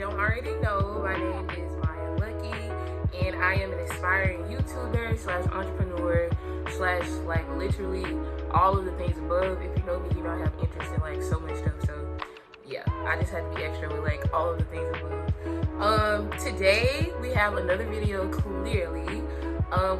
don't already know, my name is Maya Lucky, and I am an aspiring YouTuber slash entrepreneur slash like literally all of the things above. If you know me, you know I have interest in like so much stuff. So yeah, I just had to be extra with like all of the things above. Today we have another video. Clearly,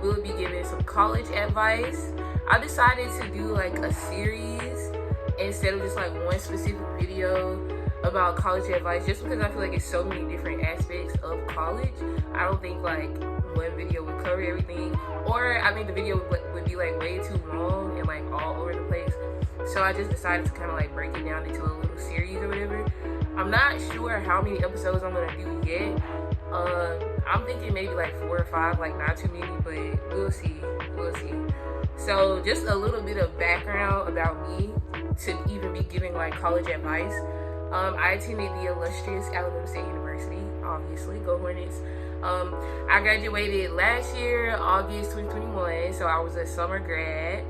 we'll be giving some college advice. I decided to do like a series instead of just like one specific video about college advice, just because I feel like it's so many different aspects of college. I don't think like one video would cover everything, or I think the video would be like way too long and like all over the place. So I just decided to kind of like break it down into a little series or whatever. I'm not sure how many episodes I'm gonna do yet. I'm thinking maybe like 4 or 5, like not too many, but we'll see. So just a little bit of background about me to even be giving like college advice. I attended the illustrious Alabama State University, obviously, go Hornets. I graduated last year, August 2021, so I was a summer grad.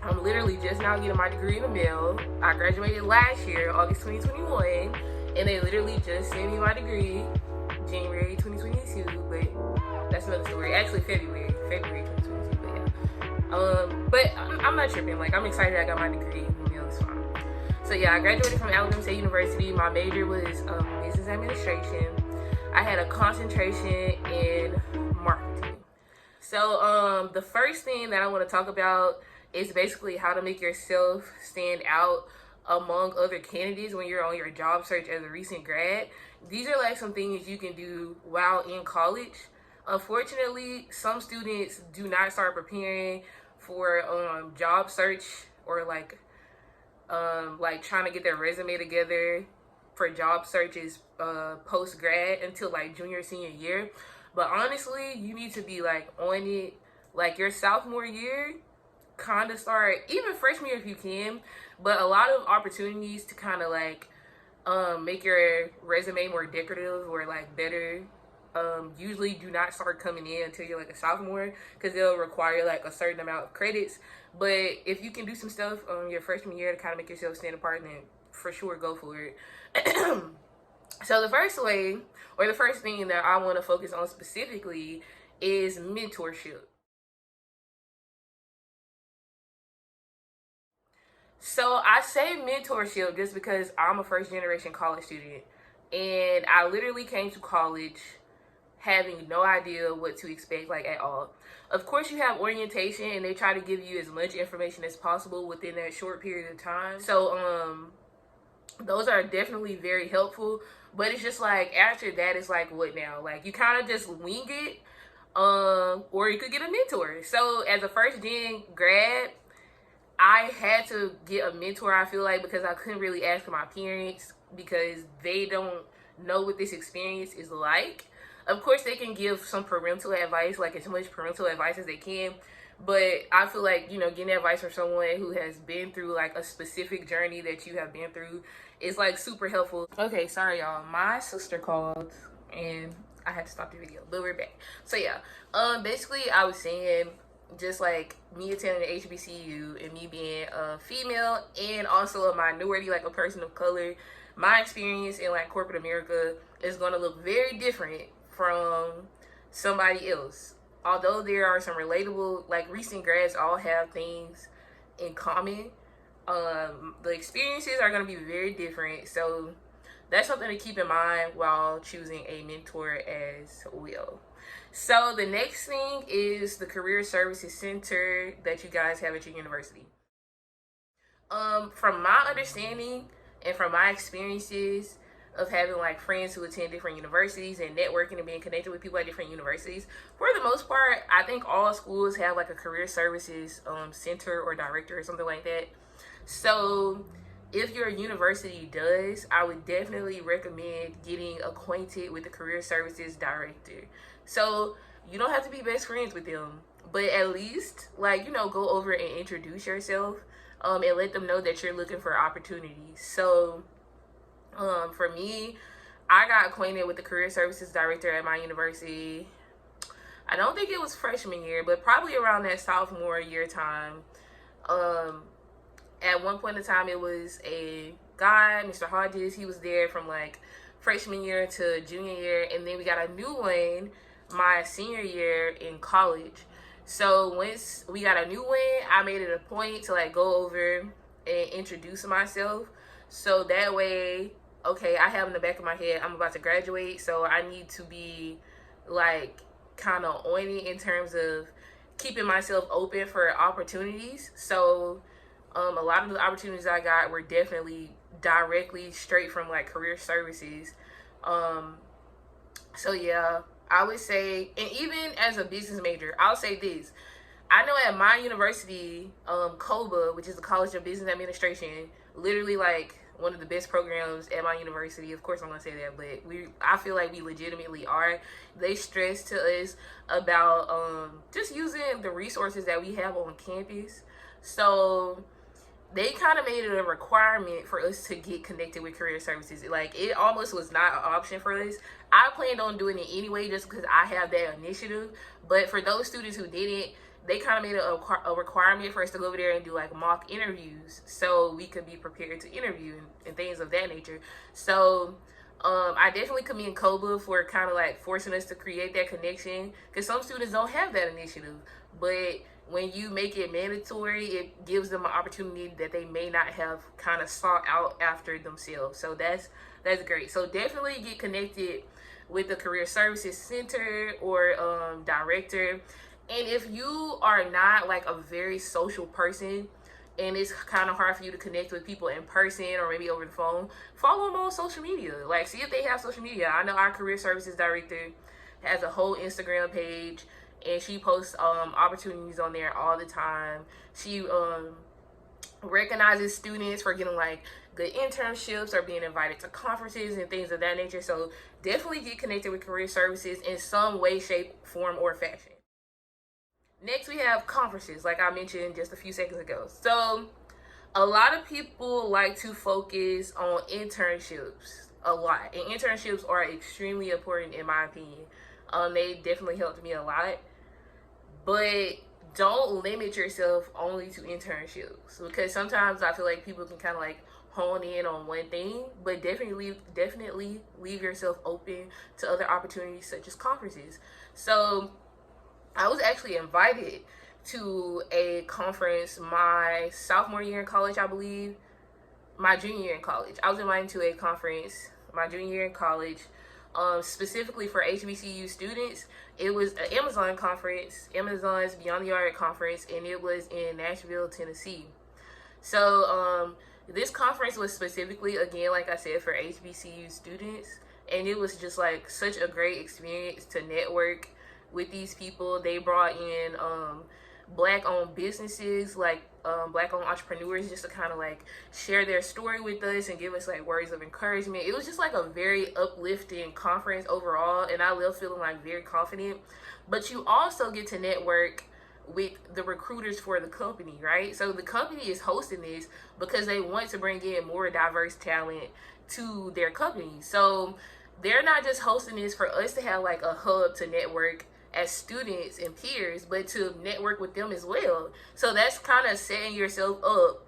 I'm literally just now getting my degree in the mail. I graduated last year, August 2021, and they literally just sent me my degree, January 2022, but that's another story. Actually, February 2022, but yeah. But I'm not tripping. Like, I'm excited I got my degree in the mail, it's fine. So yeah, I graduated from Alabama State University. My major was business administration. I had a concentration in marketing. So the first thing that I want to talk about is basically how to make yourself stand out among other candidates when you're on your job search as a recent grad. These are like some things you can do while in college. Unfortunately, some students do not start preparing for job search or like trying to get their resume together for job searches post grad until like junior senior year. But honestly, you need to be like on it like your sophomore year, kind of start even freshman year if you can. But a lot of opportunities to kind of like make your resume more decorative or like better usually do not start coming in until you're like a sophomore, because they'll require like a certain amount of credits. But if you can do some stuff your freshman year to kind of make yourself stand apart, then for sure go for it. So the first way, or the first thing that I want to focus on specifically, is mentorship. So I say mentorship just because I'm a first generation college student, and I literally came to college having no idea what to expect, like at all. Of course, you have orientation and they try to give you as much information as possible within that short period of time. So those are definitely very helpful, but it's just like after that, it's like, what now? Like, you kind of just wing it, or you could get a mentor. So as a first gen grad, I had to get a mentor, I feel like, because I couldn't really ask my parents because they don't know what this experience is like. Of course, they can give some parental advice, like as much parental advice as they can. But I feel like, you know, getting advice from someone who has been through like a specific journey that you have been through is like super helpful. Okay, sorry y'all. My sister called and I had to stop the video, but we're back. So yeah, basically I was saying, just like me attending the HBCU and me being a female and also a minority, like a person of color, my experience in like corporate America is going to look very different from somebody else. Although there are some relatable, like recent grads all have things in common, the experiences are going to be very different. So that's something to keep in mind while choosing a mentor as well. So the next thing is the Career Services Center that you guys have at your university. From my understanding and from my experiences of having like friends who attend different universities and networking and being connected with people at different universities, for the most part, I think all schools have like a career services center or director or something like that. So if your university does, I would definitely recommend getting acquainted with the career services director. So you don't have to be best friends with them, but at least like, you know, go over and introduce yourself and let them know that you're looking for opportunities. So for me, I got acquainted with the career services director at my university. I don't think it was freshman year, but probably around that sophomore year time. At one point in time, it was a guy, Mr. Hodges. He was there from like freshman year to junior year, and then we got a new one my senior year in college. So once we got a new one, I made it a point to like go over and introduce myself. So that way, okay, I have in the back of my head, I'm about to graduate, so I need to be like kind of on it in terms of keeping myself open for opportunities. So a lot of the opportunities I got were definitely directly straight from like career services. So yeah, I would say, and even as a business major, I'll say this. I know at my university, COBA, which is the College of Business Administration, literally like one of the best programs at my university. Of course I'm gonna say that, but I feel like we legitimately are. They stress to us about just using the resources that we have on campus. So they kind of made it a requirement for us to get connected with career services. Like, it almost was not an option for us. I planned on doing it anyway just because I have that initiative. But for those students who didn't, they kind of made it a requirement for us to go over there and do like mock interviews so we could be prepared to interview and things of that nature. So I definitely commend COBA for kind of like forcing us to create that connection, because some students don't have that initiative. But when you make it mandatory, it gives them an opportunity that they may not have kind of sought out after themselves. So that's great. So definitely get connected with the Career Services Center or director. And if you are not like a very social person and it's kind of hard for you to connect with people in person or maybe over the phone, follow them on social media. Like, see if they have social media. I know our Career Services director has a whole Instagram page, and she posts opportunities on there all the time. She recognizes students for getting like good internships or being invited to conferences and things of that nature. So definitely get connected with Career Services in some way, shape, form, or fashion. Next, we have conferences, like I mentioned just a few seconds ago. So a lot of people like to focus on internships a lot, and internships are extremely important in my opinion. They definitely helped me a lot, but don't limit yourself only to internships, because sometimes I feel like people can kind of like hone in on one thing, but definitely leave yourself open to other opportunities such as conferences. So I was actually invited to a conference my sophomore year in college, I believe. My junior year in college, I was invited to a conference my junior year in college, specifically for HBCU students. It was an Amazon conference, Amazon's Beyond the Art conference, and it was in Nashville, Tennessee. So this conference was specifically, again, like I said, for HBCU students, and it was just like such a great experience to network with these people. They brought in Black-owned businesses, like Black-owned entrepreneurs, just to kind of like share their story with us and give us like words of encouragement. It was just like a very uplifting conference overall, and I left feeling like very confident. But you also get to network with the recruiters for the company, right? So the company is hosting this because they want to bring in more diverse talent to their company. So they're not just hosting this for us to have like a hub to network as students and peers, but to network with them as well. So that's kind of setting yourself up.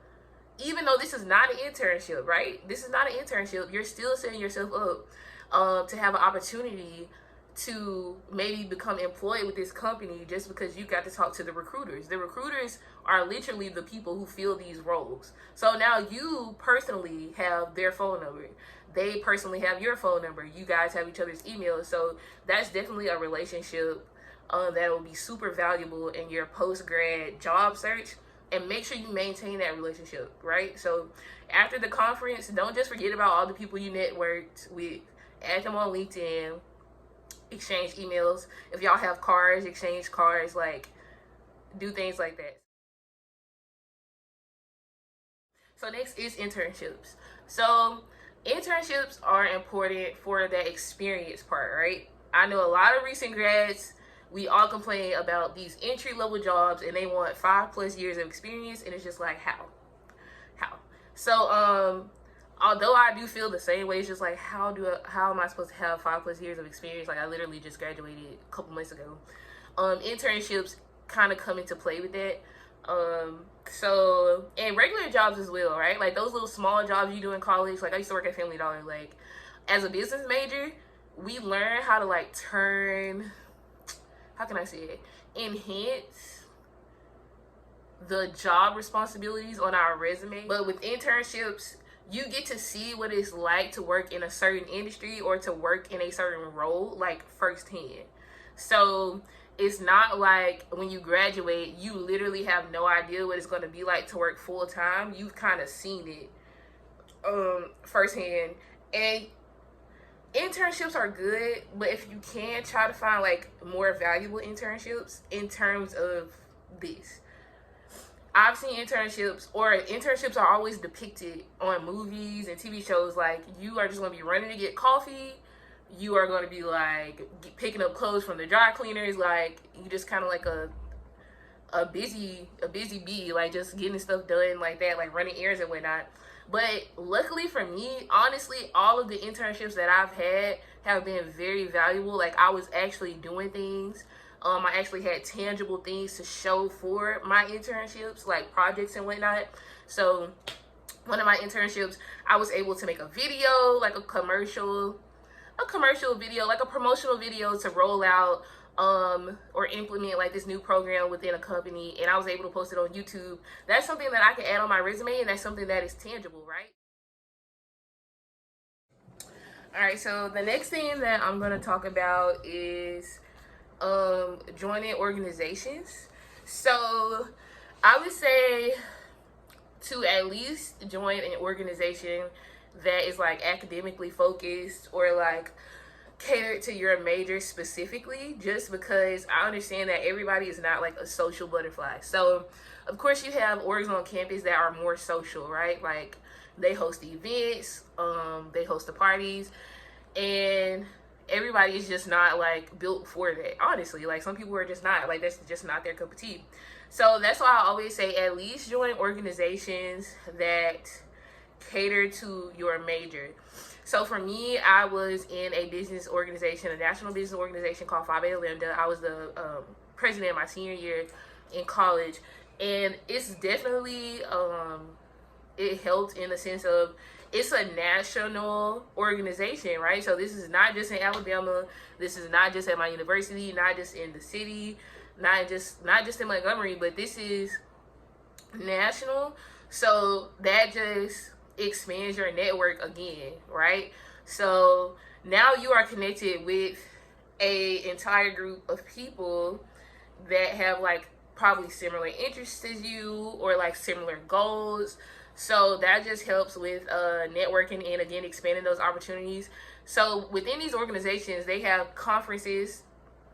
Even though this is not an internship, right? This is not an internship. You're still setting yourself up to have an opportunity to maybe become employed with this company just because you got to talk to the recruiters. The recruiters are literally the people who fill these roles. So now you personally have their phone number. They personally have your phone number. You guys have each other's emails. So that's definitely a relationship that will be super valuable in your post-grad job search. And make sure you maintain that relationship, right? So after the conference, don't just forget about all the people you networked with. Add them on LinkedIn. Exchange emails. If y'all have cars, exchange cars. Like, do things like that. So next is internships. So internships are important for that experience part, right? I know a lot of recent grads, we all complain about these entry-level jobs and they want 5+ years of experience, and it's just like, how? So although I do feel the same way, it's just like, how am I supposed to have 5+ years of experience? Like, I literally just graduated a couple months ago. Internships kind of come into play with that. So, and regular jobs as well, right? Like those little small jobs you do in college. Like I used to work at Family Dollar. Like as a business major, we learn how to like turn, how can I say it, enhance the job responsibilities on our resume. But with internships, you get to see what it's like to work in a certain industry or to work in a certain role like firsthand. So it's not like when you graduate, you literally have no idea what it's going to be like to work full time. You've kind of seen it firsthand. And internships are good, but if you can, try to find like more valuable internships in terms of this. I've seen internships, or internships are always depicted on movies and TV shows like you are just going to be running to get coffee. You are going to be like picking up clothes from the dry cleaners. Like you just kind of like a busy bee, like just getting stuff done like that, like running errands and whatnot. But luckily for me, honestly, all of the internships that I've had have been very valuable. Like I was actually doing things. I actually had tangible things to show for my internships, like projects and whatnot. So one of my internships, I was able to make a video, like a commercial video, like a promotional video to roll out or implement like this new program within a company, and I was able to post it on YouTube. That's something that I can add on my resume, and that's something that is tangible, right? All right, so the next thing that I'm going to talk about is joining organizations. So I would say to at least join an organization that is like academically focused or like catered to your major specifically, just because I understand that everybody is not like a social butterfly. So of course you have orgs on campus that are more social, right? Like they host events, they host the parties, and everybody is just not like built for that, honestly. Like some people are just not, like that's just not their cup of tea. So that's why I always say at least join organizations that cater to your major. So for me, I was in a business organization, a national business organization called Phi Beta Lambda. I was the president my senior year in college, and it's definitely it helped in the sense of it's a national organization, right? So this is not just in Alabama, this is not just at my university, not just in the city, not just in Montgomery, but this is national. So that just expands your network again, right? So now you are connected with a entire group of people that have like probably similar interests as you or like similar goals. So that just helps with networking and again expanding those opportunities. So within these organizations, they have conferences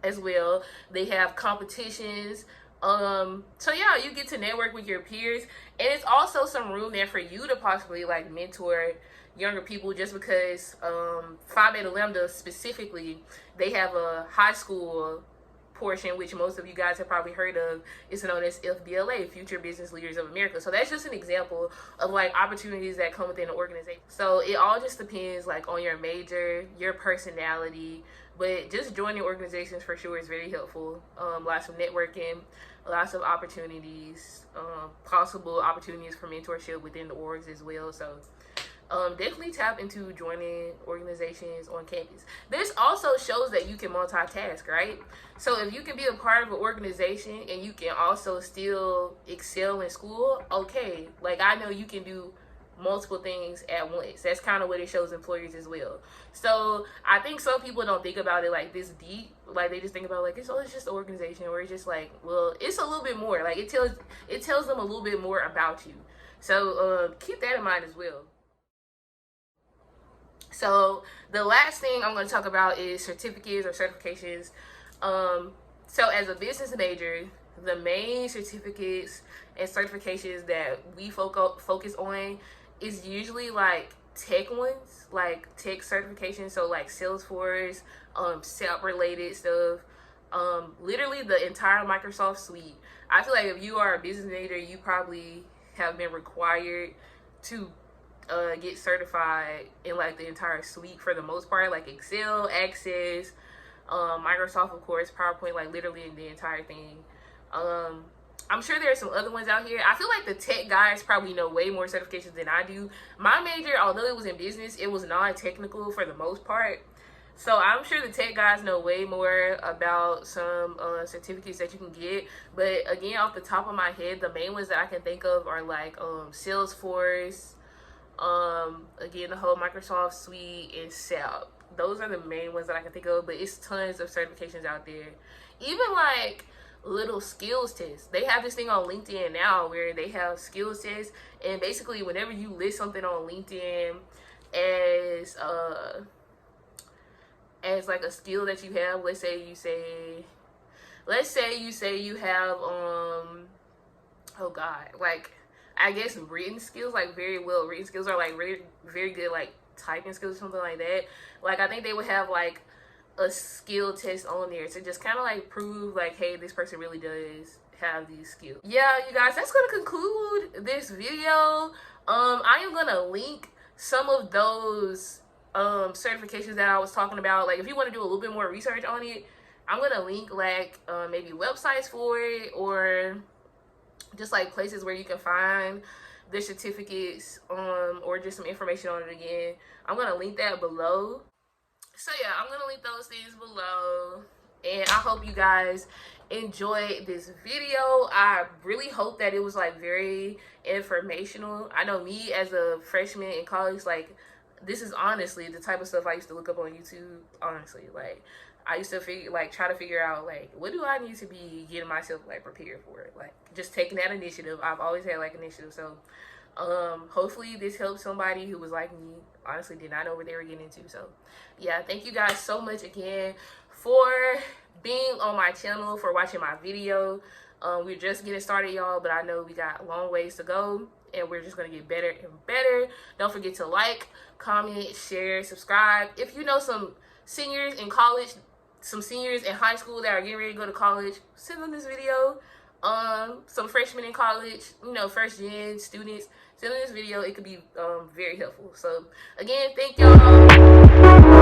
as well. They have competitions. So yeah, you get to network with your peers, and it's also some room there for you to possibly like mentor younger people, just because Phi Beta Lambda specifically, they have a high school portion, which most of you guys have probably heard of. Is known as FBLA, Future Business Leaders of America. So that's just an example of like opportunities that come within the organization. So it all just depends like on your major, your personality, but just joining organizations for sure is very helpful. Lots of networking, lots of opportunities, possible opportunities for mentorship within the orgs as well. So definitely tap into joining organizations on campus. This also shows that you can multitask, right? So if you can be a part of an organization and you can also still excel in school, okay. Like I know you can do multiple things at once. That's kind of what it shows employers as well. So I think some people don't think about it like this deep. Like they just think about like it's just an organization, or it's just like, well, it's a little bit more. Like it tells them a little bit more about you. So keep that in mind as well. So the last thing I'm going to talk about is certificates or certifications. So as a business major, the main certificates and certifications that we focus on is usually like tech ones, like tech certifications. So like Salesforce, SAP related stuff, literally the entire Microsoft suite. I feel like if you are a business major, you probably have been required to get certified in like the entire suite for the most part, like Excel, Access, Microsoft, of course, PowerPoint, like literally the entire thing. I'm sure there are some other ones out here. I feel like the tech guys probably know way more certifications than I do. My major, although it was in business, it was non-technical for the most part. So I'm sure the tech guys know way more about some certificates that you can get. But again, off the top of my head, the main ones that I can think of are like Salesforce, again, the whole Microsoft suite, and SAP. Those are the main ones that I can think of, but it's tons of certifications out there. Even like little skills tests. They have this thing on LinkedIn now where they have skills tests, and basically whenever you list something on LinkedIn as like a skill that you have, let's say you say you have oh god, like I guess written skills, like very well written skills, or like very, very good like typing skills or something like that. Like I think they would have like a skill test on there to just kind of like prove like, hey, this person really does have these skills. Yeah, you guys, that's gonna conclude this video. I am gonna link some of those certifications that I was talking about. Like if you want to do a little bit more research on it, I'm gonna link like maybe websites for it, or just like places where you can find the certificates, or just some information on it again. I'm gonna link that below. So yeah, I'm gonna link those things below, and I hope you guys enjoyed this video. I really hope that it was like very informational. I know me as a freshman in college, like this is honestly the type of stuff I used to look up on YouTube. Honestly, like I used to try to figure out like, what do I need to be getting myself like prepared for it, like just taking that initiative. I've always had like initiative, so hopefully this helps somebody who was like me, honestly did not know what they were getting into. So yeah, thank you guys so much again for being on my channel, for watching my video. We're just getting started, y'all, but I know we got a long ways to go, and we're just gonna get better and better. Don't forget to like, comment, share, subscribe. If you know some seniors in college, some seniors in high school that are getting ready to go to college, send them this video. Some freshmen in college, you know, first gen students, send them this video. It could be very helpful. So again, thank y'all.